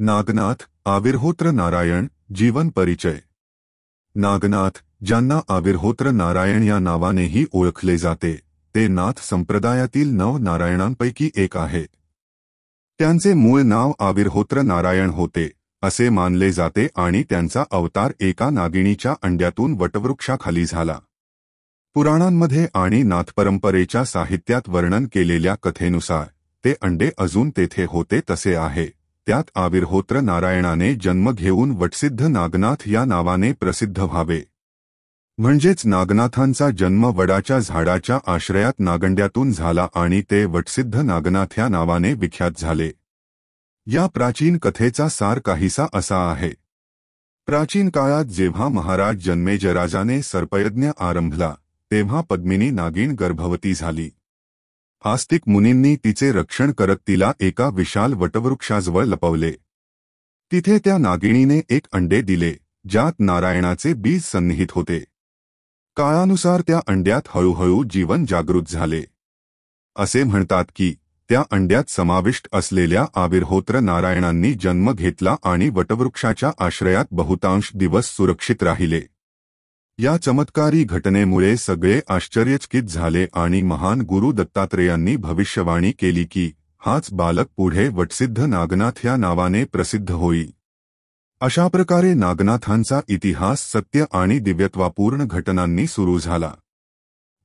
नागनाथ आविर्होत्र नारायण जीवन परिचय. नागनाथ, ज्यांना आविर्होत्र नारायण या नावानेही ओळखले जाते, ते नाथ संप्रदायातील 9 नारायणांपैकी एक आहेत. त्यांचे मूळ नाव आविर्होत्र नारायण होते असे मानले जाते आणि त्यांचा अवतार एका नागिणीच्या अंड्यातून वटवृक्षाखाली झाला. पुराणांमध्ये आणि नाथपरंपरेच्या साहित्यात वर्णन केलेल्या कथेनुसार ते अंडे अजून तेथे होते तसे आहे. त्यात आविर्होत्र नारायणाने जन्म घेऊन वटसिद्ध नागनाथ या नावाने प्रसिद्ध व्हावे. म्हणजेच नागनाथांचा जन्म वडाच्या झाडाच्या आश्रयात नागंड्यातून झाला आणि ते वटसिद्ध नागनाथ या नावाने विख्यात झाले. या प्राचीन कथेचा सार काहीसा असा आहे. प्राचीन काळात जेव्हा महाराज जन्मेजयराजाने सर्पयज्ञ आरंभला, तेव्हा पद्मिनी नागिण गर्भवती झाली. आस्तिक मुनींनी तिचे रक्षण करत तिला एका विशाल वटवृक्षाजवळ लपवले. तिथे त्या नागिणीने एक अंडे दिले, ज्यात नारायणाचे बीज सन्निहित होते. काळानुसार त्या अंड्यात हळूहळू जीवन जागृत झाले. असे म्हणतात की त्या अंड्यात समाविष्ट असलेल्या आविर्होत्र नारायणांनी जन्म घेतला आणि वटवृक्षाच्या आश्रयात बहुतांश दिवस सुरक्षित राहिले. या चमत्कारी घटनेमुळे सगळे आश्चर्यचकित झाले आणि महान गुरु दत्तात्रेयांनी भविष्यवाणी केली की हाच बालक पुढे वटसिद्ध नागनाथ या नावाने प्रसिद्ध होईल. अशा प्रकारे नागनाथांचा इतिहास सत्य आणि दिव्यत्वापूर्ण घटनांनी सुरू झाला.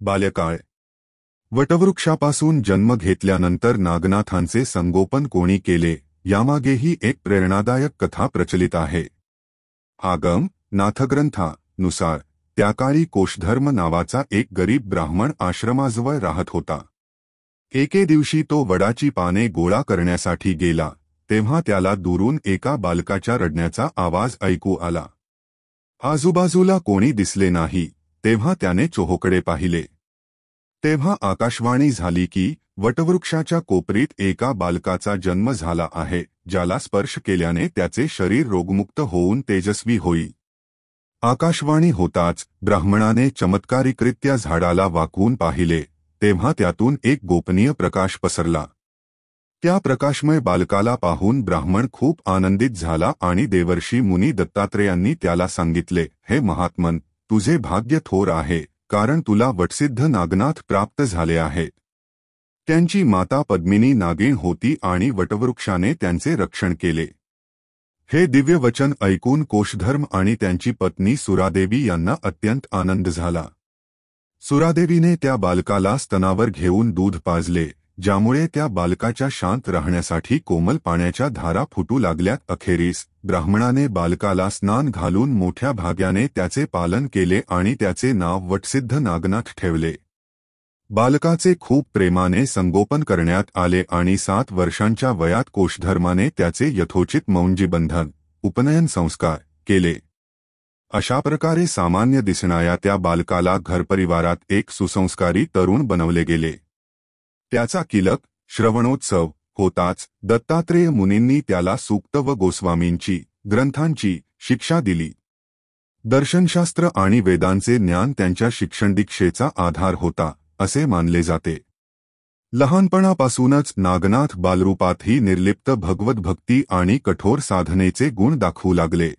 बाल्यकाळ. वटवृक्षापासून जन्म घेतल्यानंतर नागनाथांचे संगोपन कोणी केले, यामागेही एक प्रेरणादायक कथा प्रचलित आहे. आगम नाथग्रंथानुसार त्या काळी कोशधर्म नावाचा एक गरीब ब्राह्मण आश्रमाजवळ राहत होता. एके दिवशी तो वडाची पाने गोळा करण्यासाठी गेला, तेव्हा त्याला दूरून एका बालकाच्या रडण्याचा आवाज ऐकू आला. आजूबाजूला कोणी दिसले नाही, तेव्हा त्याने चोहोकडे पाहिले. तेव्हा आकाशवाणी झाली की वटवृक्षाच्या कोपरीत एका बालकाचा जन्म झाला आहे, ज्याला स्पर्श केल्याने त्याचे शरीर रोगमुक्त होऊन तेजस्वी होईल. आकाशवाणी होताच ब्राह्मणाने चमत्कारिकरित्या झाडाला वाकवून पाहिले, तेव्हा त्यातून एक गोपनीय प्रकाश पसरला. त्या प्रकाशमय बालकाला पाहून ब्राह्मण खूप आनंदित झाला आणि देवर्षी मुनी दत्तात्रेयांनी त्याला सांगितले, हे महात्मन, तुझे भाग्य थोर आहे, कारण तुला वटसिद्ध नागनाथ प्राप्त झाले आहेत. त्यांची माता पद्मिनी नागिण होती आणि वटवृक्षाने त्यांचे रक्षण केले. हे दिव्य वचन ऐकून कोशधर्म आणि त्यांची पत्नी सुरादेवी यांना अत्यंत आनंद झाला. सुरादेवीने त्या बालकाला स्तनावर घेऊन दूध पाजले, ज्यामुळे त्या बालकाच्या शांत राहण्यासाठी कोमल पाण्याच्या धारा फुटू लागल्या. अखेरीस ब्राह्मणाने बालकाला स्नान घालून मोठ्या भाग्याने त्याचे पालन केले आणि त्याचे नाव वटसिद्ध नागनाथ ठेवले. बालकाचे खूप प्रेमाने संगोपन करण्यात आले आणि 7 वर्षांच्या वयात कोशधर्माने त्याचे यथोचित मौंजीबंधन उपनयन संस्कार केले. अशा प्रकारे सामान्य दिसणाऱ्या त्या बालकाला घरपरिवारात एक सुसंस्कारी तरुण बनवले गेले. त्याचा किलक श्रवणोत्सव होताच दत्तात्रेय मुनींनी त्याला सूक्त व गोस्वामींची ग्रंथांची शिक्षा दिली. दर्शनशास्त्र आणि वेदांचे ज्ञान त्यांच्या शिक्षणदीक्षेचा आधार होता असे मानले जाते. लहानपणापासूनच नागनाथ बालरूपातही निर्लिप्त भगवत भक्ती आणि कठोर साधनेचे गुण दाखवू लागले.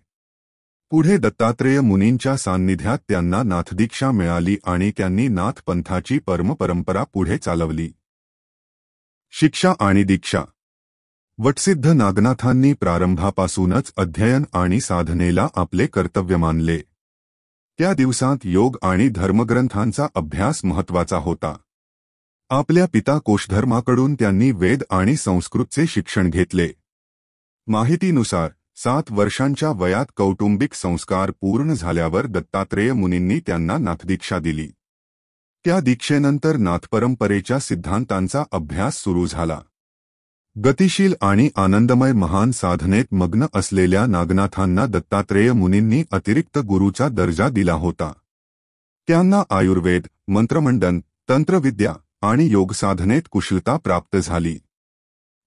पुढे दत्तात्रेय मुनींच्या सान्निध्यात त्यांना नाथदीक्षा मिळाली आणि त्यांनी नाथ पंथाची परंपरा पुढे चालवली. शिक्षा आणि दीक्षा. वटसिद्ध नागनाथांनी प्रारंभापासूनच अध्ययन आणि साधनेला आपले कर्तव्य मानले. त्या दिवसांत योग आणि धर्मग्रंथांचा अभ्यास महत्त्वाचा होता. आपल्या पिता कोशधर्माकडून त्यांनी वेद आणि संस्कृतचे शिक्षण घेतले. माहितीनुसार 7 वर्षांच्या वयात कौटुंबिक संस्कार पूर्ण झाल्यावर दत्तात्रेय मुनींनी त्यांना नाथदीक्षा दिली. त्या दीक्षेनंतर नाथपरंपरेच्या सिद्धांतांचा अभ्यास सुरू झाला. गतिशील आणि आनंदमय महान साधनेत मग्न असलेल्या नागनाथांना दत्तात्रेय मुनींनी अतिरिक्त गुरूचा दर्जा दिला होता. त्यांना आयुर्वेद, मंत्रमंडन, तंत्रविद्या आणि योगसाधनेत कुशलता प्राप्त झाली.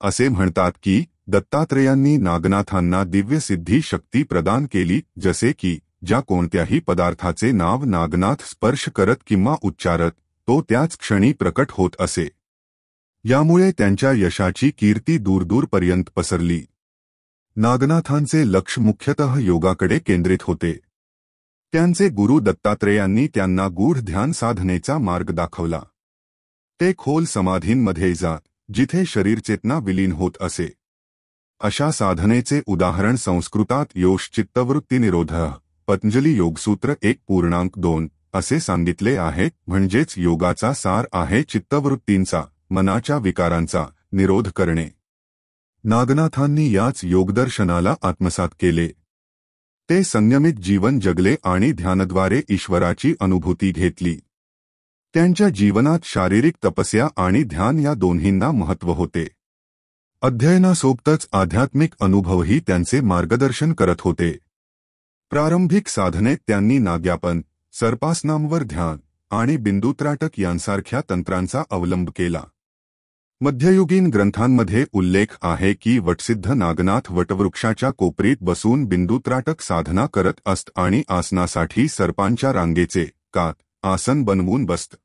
असे म्हणतात की दत्तात्रेयांनी नागनाथांना दिव्य सिद्धी शक्ती प्रदान केली, जसे की ज्या कोणत्याही पदार्थाचे नाव नागनाथ स्पर्श करत किंवा उच्चारत, तो त्याच क्षणी प्रकट होत असे. यामुळे त्यांच्या यशाची कीर्ती दूरदूरपर्यंत पसरली. नागनाथांचे लक्ष मुख्यतः योगाकडे केंद्रित होते. त्यांचे गुरु दत्तात्रेयांनी त्यांना गूढ ध्यान साधनेचा मार्ग दाखवला. ते खोल समाधींमध्ये जात, जिथे शरीरचेतना विलीन होत असे. अशा साधनेचे उदाहरण संस्कृतात योश चित्तवृत्तीनिरोधः पतंजली योगसूत्र 1.2 असे सांगितले आहे. म्हणजेच योगाचा सार आहे चित्तवृत्तींचा, मनाच्या विकारांचा निरोध करणे. नागनाथांनी याच योगदर्शनाला आत्मसात केले. ते संयमित जीवन जगले आणि ध्यानाद्वारे ईश्वराची अनुभूती घेतली. त्यांच्या जीवनात शारीरिक तपस्या आणि ध्यान या दोन्हींना महत्त्व होते. अध्ययनासोबतच आध्यात्मिक अनुभवही त्यांचे मार्गदर्शन करत होते. प्रारंभिक साधनेत त्यांनी नाग्यापन, सर्पासनांवर ध्यान आणि बिंदुत्राटक यांसारख्या तंत्रांचा अवलंब केला. मध्ययुगीन ग्रंथांमध्ये उल्लेख आहे की वटसिद्ध नागनाथ वटवृक्षाच्या कोपरीत बसून बिंदुत्राटक साधना करत असत आणि आसनासाठी सर्पांच्या रांगेचे आसन बनवून बसत.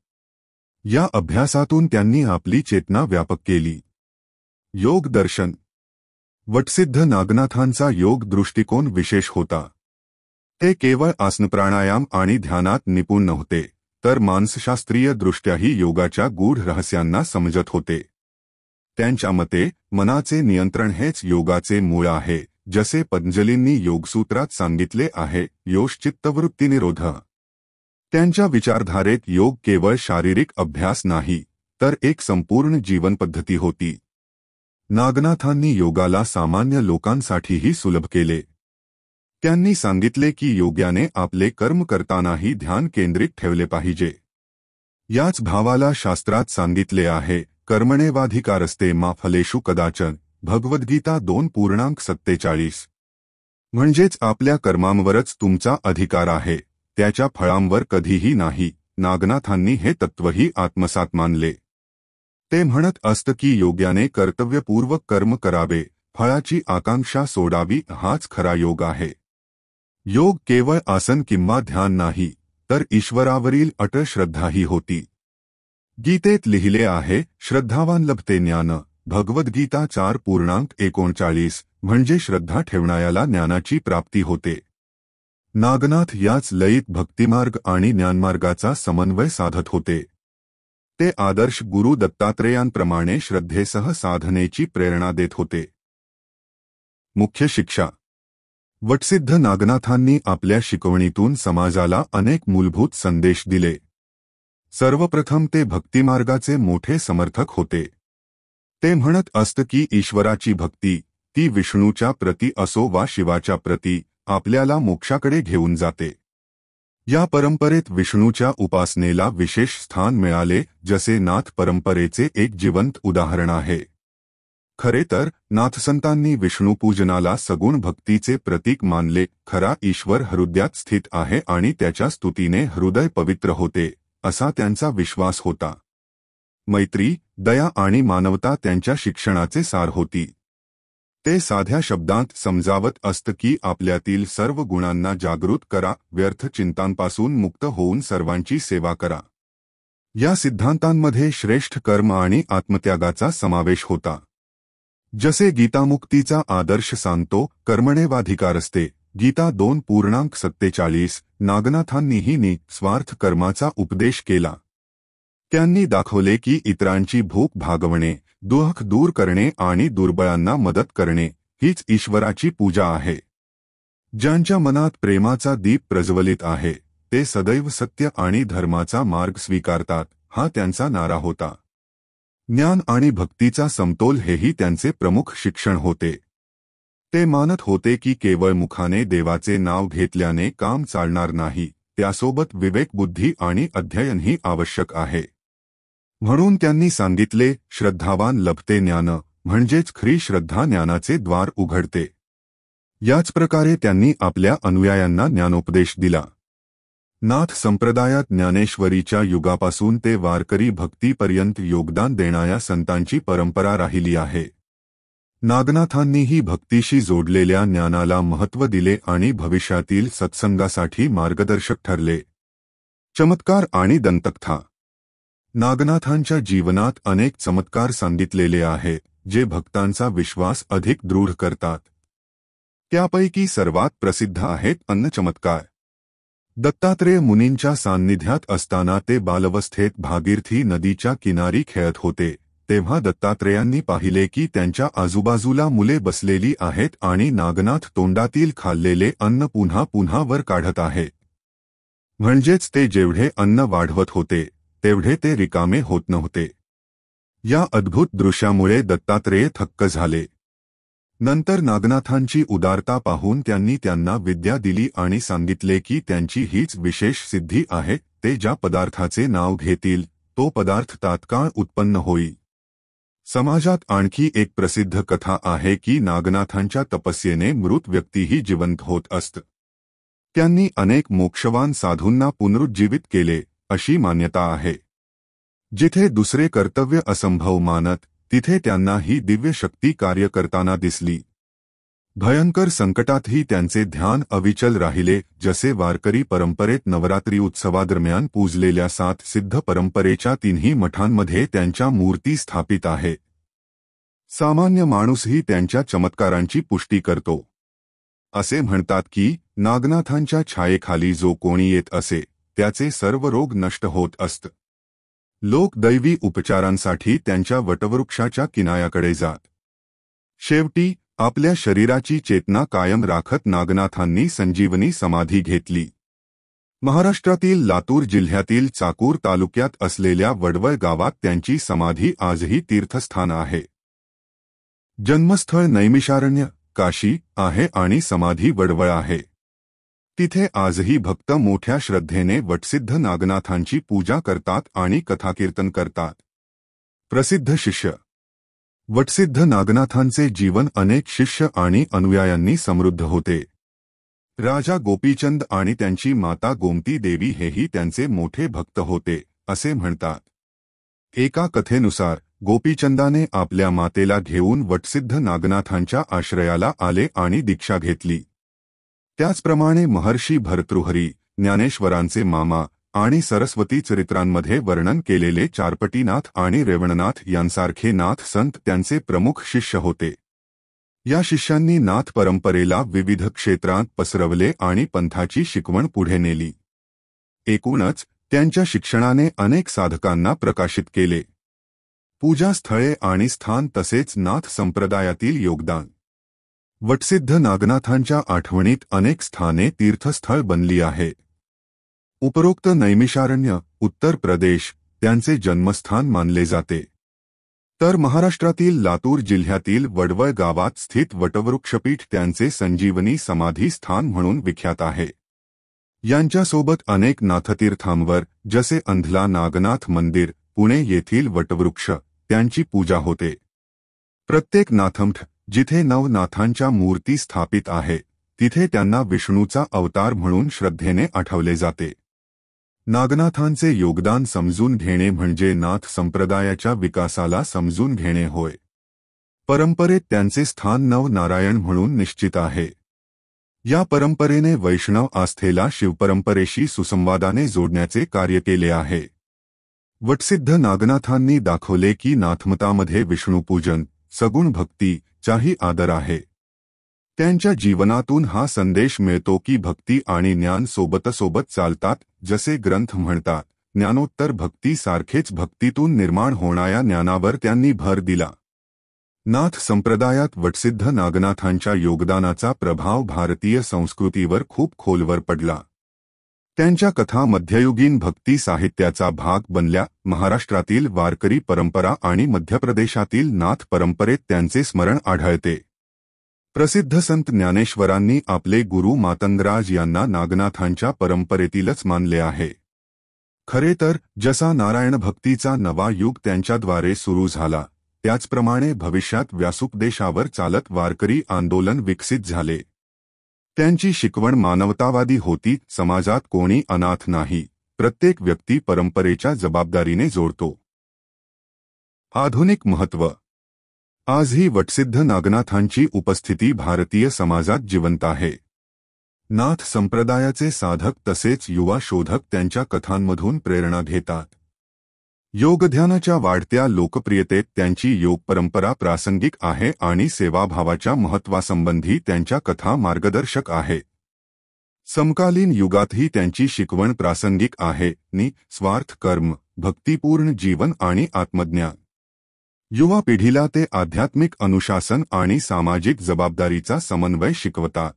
या अभ्यासातून त्यांनी आपली चेतना व्यापक केली. योग दर्शन. वटसिद्ध नागनाथांचा योग दृष्टिकोन विशेष होता. ते केवळ आसन प्राणायाम आणि ध्यानात निपुण नव्हते, तर मानसशास्त्रीय दृष्ट्याही योगाच्या गूढ रहस्यांना समजत होते. त्यांच्या मते मनाचे नियंत्रण हेच योगाचे मूळ आहे, जसे पतंजलींनी योगसूत्रात सांगितले आहे, योश चित्तवृत्तीनिरोधः. त्यांच्या विचारधारेत योग केवळ शारीरिक अभ्यास नाही, तर एक संपूर्ण जीवनपद्धती होती. नागनाथांनी योगाला सामान्य लोकांसाठीही सुलभ केले. त्यांनी सांगितले की योग्याने आपले कर्म करतानाही ध्यान केंद्रित ठेवले पाहिजे. याच भावाला शास्त्रात सांगितले आहे, कर्मणेवाधिकारस्ते मा फलेषु कदाचन, भगवद्गीता 2.47. म्हणजेच आपल्या कर्मांवरच तुमचा अधिकार आहे, त्याच्या फळांवर कधीही नाही. नागनाथांनी हे तत्त्वही आत्मसात मानले. ते म्हणत असत की योग्याने कर्तव्यपूर्वक कर्म करावे, फळाची आकांक्षा सोडावी, हाच खरा योग आहे. योग केवळ आसन किंवा ध्यान नाही, तर ईश्वरावरील अटळ श्रद्धाही होती. गीतेत लिहिले आहे, श्रद्धावान लभते ज्ञान. भगवद्गीता 4.39. म्हणजे श्रद्धा ठेवणायाला ज्ञानाची प्राप्ती होते. नागनाथ याच लयीत भक्तिमार्ग आणि ज्ञानमार्गाचा समन्वय साधत होते. ते आदर्श गुरु दत्तात्रेयांप्रमाणे श्रद्धेसह साधनेची प्रेरणा देत होते. मुख्य शिक्षा. वटसिद्ध नागनाथांनी आपल्या शिकवणीतून समाजाला अनेक मूलभूत संदेश दिले. सर्वप्रथम ते भक्तिमार्गाचे मोठे समर्थक होते. ते म्हणत असत की ईश्वराची भक्ती, ती विष्णूच्या प्रती असो वा शिवाच्या प्रती, आपल्याला मोक्षाकडे घेऊन जाते. या परंपरेत विष्णूच्या उपासनेला विशेष स्थान मिळाले, जसे नाथ परंपरेचे एक जिवंत उदाहरण आहे. खरे तर नाथसंतांनी विष्णुपूजनाला सगुण भक्तीचे प्रतीक मानले. खरा ईश्वर हृदयात स्थित आहे आणि त्याच्या स्तुतीने हृदय पवित्र होते, असा त्यांचा विश्वास होता. मैत्री, दया आणि मानवता त्यांच्या शिक्षणाचे सार होती. ते साध्या शब्दांत समजावत असत की आपल्यातील सर्व गुणांना जागृत करा, व्यर्थ चिंतांपासून मुक्त होऊन सर्वांची सेवा करा. या सिद्धांतांमध्ये श्रेष्ठ कर्म आणि आत्मत्यागाचा समावेश होता. जसे गीतामुक्तीचा आदर्श सांगतो, कर्मणेवाधिकारस्ते. गीता 2.47. नागनाथांनीही निस्वार्थ कर्माचा उपदेश केला. त्यांनी दाखवले की इतरांची भूक भागवणे, दुःख दूर करणे आणि दुर्बळांना मदत करणे हीच ईश्वराची पूजा आहे. ज्यांच्या मनात प्रेमाचा दीप प्रज्वलित आहे, ते सदैव सत्य आणि धर्माचा मार्ग स्वीकारतात, हा त्यांचा नारा होता. ज्ञान आणि भक्तीचा समतोल हेही त्यांचे प्रमुख शिक्षण होते. ते मानत होते की केवळ मुखाने देवाचे नाव घेतल्याने काम चालणार नाही, त्यासोबत विवेक, बुद्धी आणि अध्ययनही आवश्यक आहे. म्हणून त्यांनी सांगितले, श्रद्धावान लभते ज्ञान, म्हणजेच खरी श्रद्धा ज्ञानाचे द्वार उघडते. याच प्रकारे त्यांनी आपल्या अनुयायांना ज्ञानोपदेश दिला. नाथ संप्रदायात ज्ञानेश्वरीच्या युगापासून ते वारकरी भक्तीपर्यंत योगदान देणाऱ्या संतांची परंपरा राहिली आहे. नागनाथांनीही भक्तीशी जोडलेल्या ज्ञानाला महत्त्व दिले आणि भविष्यातील सत्संगासाठी मार्गदर्शक ठरले. चमत्कार आणि दंतकथा. नागनाथांच्या जीवनात अनेक चमत्कार सांगितलेले आहेत, जे भक्तांचा विश्वास अधिक दृढ करतात. त्यापैकी सर्वात प्रसिद्ध आहेत अन्नचमत्कार. दत्तात्रेय मुनींच्या सान्निध्यात असताना ते बालवस्थेत भागीरथी नदीच्या किनारी खेळत होते, तेव्हा दत्तात्रेयांनी पाहिले की त्यांच्या आजूबाजूला मुले बसलेली आहेत आणि नागनाथ तोंडातील खाल्लेले अन्न पुन्हा पुन्हा वर काढत आहेत. म्हणजेच ते जेवढे अन्न वाढवत होते तेवढे ते रिकामे होत नव्हते. या अद्भुत दृश्यामुळे दत्तात्रेय थक्क झाले. नंतर नागनाथांची उदारता पाहून त्यांनी त्यांना विद्या दिली आणि सांगितले की त्यांची हीच विशेष सिद्धी आहे, ते ज्या पदार्थाचे नाव घेतील तो पदार्थ तात्काळ उत्पन्न होईल. समाजात आणखी एक प्रसिद्ध कथा आहे की नागनाथांच्या तपस्येने मृत व्यक्तीही जिवंत होत असत. त्यांनी अनेक मोक्षवान साधूंना पुनरुज्जीवित केले अशी मान्यता आहे. जिथे दुसरे कर्तव्य असंभव मानत तिथे त्यांना ही दिव्य शक्ती कार्य करताना दिसली. भयंकर संकटातही त्यांचे ध्यान अविचल राहिले, जसे वारकरी परंपरेत नवरात्री उत्सवादरम्यान पूजलेल्या 7 सिद्ध परंपरेच्या 3ही मठांमध्ये त्यांच्या मूर्ती स्थापित आहेत. सामान्य माणूसही त्यांच्या चमत्कारांची पुष्टी करतो. असे म्हणतात की नागनाथांच्या छायेखाली जो कोणी येत असे त्याचे सर्व रोग नष्ट होत असत. लोक दैवी उपचारांसाठी त्यांच्या वटवृक्षाच्या किनाऱ्याकडे जात. शेवटी आपल्या शरीराची चेतना कायम राखत नागनाथांनी संजीवनी समाधी घेतली. महाराष्ट्रातील लातूर जिल्ह्यातील चाकूर तालुक्यात असलेल्या वडवळ गावात त्यांची समाधी आजही तीर्थस्थान आहे. जन्मस्थळ नैमिषारण्य काशी आहे आणि समाधी वडवळ आहे. तिथे आजही भक्त मोठ्या श्रद्धेने वटसिद्ध नागनाथांची पूजा करतात आणि कथाकीर्तन करतात. प्रसिद्ध शिष्य. वटसिद्ध नागनाथांचे जीवन अनेक शिष्य आणि अनुयायांनी समृद्ध होते. राजा गोपीचंद आणि त्यांची माता गोमती देवी हेही त्यांचे मोठे भक्त होते असे म्हणतात. एका कथेनुसार गोपीचंदाने आपल्या मातेला घेऊन वटसिद्ध नागनाथांच्या आश्रयाला आले आणि दीक्षा घेतली. त्याचप्रमाणे महर्षी भर्तृहरी, ज्ञानेश्वरांचे मामा आणि सरस्वती चरित्रांमध्ये वर्णन केलेले चारपटीनाथ आणि रेवणनाथ यांसारखे नाथ संत त्यांचे प्रमुख शिष्य होते. या शिष्यांनी नाथ परंपरेला विविध क्षेत्रांत पसरवले आणि पंथाची शिकवण पुढे नेली. एकूणच त्यांच्या शिक्षणाने अनेक साधकांना प्रकाशित केले. पूजास्थळे आणि स्थान तसेच नाथ संप्रदायातील योगदान. वटसिद्ध नागनाथांच्या आठवणीत अनेक स्थाने तीर्थस्थळ बनली आहेत. उपरोक्त नैमिषारण्य, उत्तर प्रदेश त्यांचे जन्मस्थान मानले जाते. तर महाराष्ट्रातील लातूर जिल्ह्यातील वडवळ गावात स्थित वटवृक्षपीठ त्यांचे संजीवनी समाधी स्थान म्हणून विख्यात आहे. यांच्यासोबत अनेक नाथतीर्थांवर जसे अंधला नागनाथ मंदिर, पुणे येथील वटवृक्ष त्यांची पूजा होते. प्रत्येक नाथमठ जिथे नवनाथांच्या मूर्ती स्थापित आहे तिथे त्यांना विष्णूचा अवतार म्हणून श्रद्धेने आठवले जाते. नागनाथांचे योगदान समजून घेणे म्हणजे नाथ संप्रदायाच्या विकासाला समजून घेणे होय. परंपरेत त्यांचे स्थान नवनारायण म्हणून निश्चित आहे. या परंपरेने वैष्णव आस्थेला शिवपरंपरेशी सुसंवादाने जोडण्याचे कार्य केले आहे. वटसिद्ध नागनाथांनी दाखवले की नाथमतामध्ये विष्णुपूजन, सगुण भक्ती चाही आदर आहे. त्यांच्या जीवनातून हा संदेश मिळतो की भक्ती आणि ज्ञान सोबतसोबत चालतात. जसे ग्रंथ म्हणतात, ज्ञानोत्तर भक्ती सारखेच भक्तीतून निर्माण होणाऱ्या ज्ञानावर त्यांनी भर दिला. नाथ संप्रदायात वटसिद्ध नागनाथांच्या योगदानाचा प्रभाव भारतीय संस्कृतीवर खूप खोलवर पडला. त्यांच्या कथा मध्ययुगीन भक्ती साहित्याचा भाग बनल्या. महाराष्ट्रातील वारकरी परंपरा आणि मध्य प्रदेशातील नाथ परंपरेत त्यांचे स्मरण आढळते. प्रसिद्ध संत ज्ञानेश्वरांनी आपले गुरु मातंगराज यांना नागनाथांच्या परंपरेतीलच मानले आहे. खरे तर जसा नारायण भक्तीचा नवा युग त्यांच्याद्वारे सुरू झाला, त्याचप्रमाणे भविष्यात व्यासोपदेशावर चालत वारकरी आंदोलन विकसित झाले. त्यांची शिकवण मानवतावादी होती. समाजात कोणी अनाथ नाही, प्रत्येक व्यक्ती परंपरेच्या जबाबदारीने जोडतो. आधुनिक महत्त्व. आजही वटसिद्ध नागनाथांची उपस्थिती भारतीय समाजात जिवंत आहे. नाथ संप्रदायाचे साधक तसेच युवा शोधक त्यांच्या कथांमधून प्रेरणा घेतात. योगध्यानाच्या वाढत्या लोकप्रियतेत त्यांची योग परंपरा प्रासंगिक आहे आणि सेवाभावाच्या महत्त्वासंबंधी त्यांच्या कथा मार्गदर्शक आहेत. समकालीन युगातही त्यांची शिकवण प्रासंगिक आहे. निस्वार्थ कर्म, भक्तिपूर्ण जीवन आणि आत्मज्ञान. युवा पिढीला ते आध्यात्मिक अनुशासन आणि सामाजिक जबाबदारीचा समन्वय शिकवतात.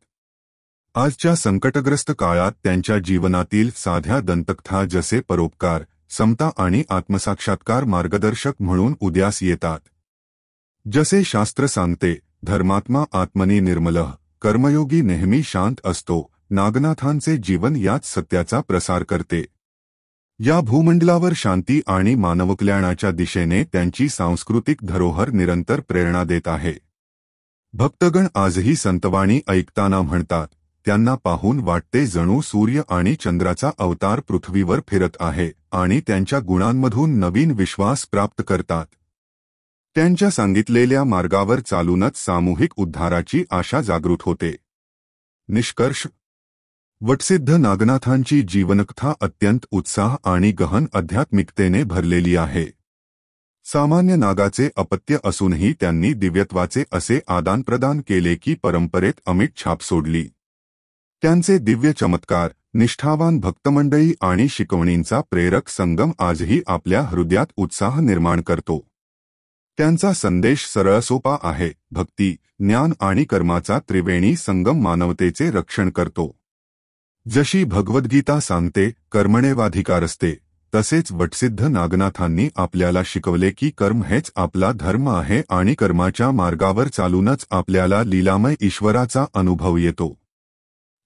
आजच्या संकटग्रस्त काळात त्यांच्या जीवनातील साध्या दंतकथा जसे परोपकार, समता आणि आत्मसाक्षात्कार मार्गदर्शक म्हणून उदयास येतात. जसे शास्त्र सांगते, धर्मात्मा आत्मनी निर्मलः, कर्मयोगी नेहमी शांत असतो. नागनाथांचे जीवन याच सत्याचा प्रसार करते. या भूमंडलावर शांती आणि मानवकल्याणाच्या दिशेने त्यांची सांस्कृतिक धरोहर निरंतर प्रेरणा देत आहे. भक्तगण आजही संतवाणी ऐकताना म्हणतात, त्यांना पाहून वाटते जणू सूर्य आणि चंद्राचा अवतार पृथ्वीवर फिरत आहे आणि त्यांच्या गुणांमधून नवीन विश्वास प्राप्त करतात. त्यांच्या सांगितलेल्या मार्गावर चालूनच सामूहिक उद्धाराची आशा जागृत होते. निष्कर्ष: वटसिद्ध नागनाथांची जीवनकथा अत्यंत उत्साह आणि गहन आध्यात्मिकतेने भरलेली आहे. सामान्य नागाचे अपत्य असूनही त्यांनी दिव्यत्वाचे असे आदानप्रदान केले की परंपरेत अमिट छाप सोडली. त्यांचे दिव्य चमत्कार, निष्ठावान भक्तमंडळी आणि शिकवणींचा प्रेरक संगम आजही आपल्या हृदयात उत्साह निर्माण करतो. त्यांचा संदेश सरळसोपा आहे. भक्ती, ज्ञान आणि कर्माचा त्रिवेणी संगम मानवतेचे रक्षण करतो. जशी भगवद्गीता सांगते, कर्मण्येवाधिकारस्ते, तसेच वटसिद्ध नागनाथांनी आपल्याला शिकवले की कर्म हेच आपला धर्म आहे आणि कर्माच्या मार्गावर चालूनच आपल्याला लीलामय ईश्वराचा अनुभव येतो.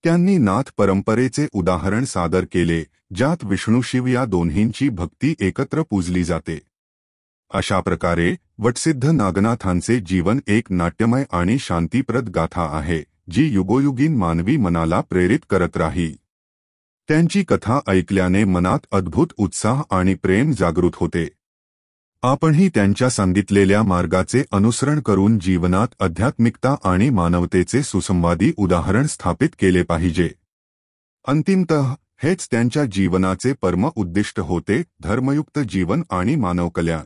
त्यांनी नाथ परंपरेचे उदाहरण सादर केले, ज्यात विष्णू शिव या दोन्हींची भक्ती एकत्र पूजली जाते. अशा प्रकारे वटसिद्ध नागनाथांचे जीवन एक नाट्यमय आणि शांतीप्रद गाथा आहे, जी युगोयुगीन मानवी मनाला प्रेरित करत राहील. त्यांची कथा ऐकल्याने मनात अद्भुत उत्साह आणि प्रेम जागृत होते. आपणही त्यांच्या सांगितलेल्या मार्गाचे अनुसरण करून जीवनात आध्यात्मिकता आणि मानवतेचे सुसंवादी उदाहरण स्थापित केले पाहिजे. अंतिमतः हेच त्यांच्या जीवनाचे परम उद्दिष्ट होते, धर्मयुक्त जीवन आणि मानव कल्याण.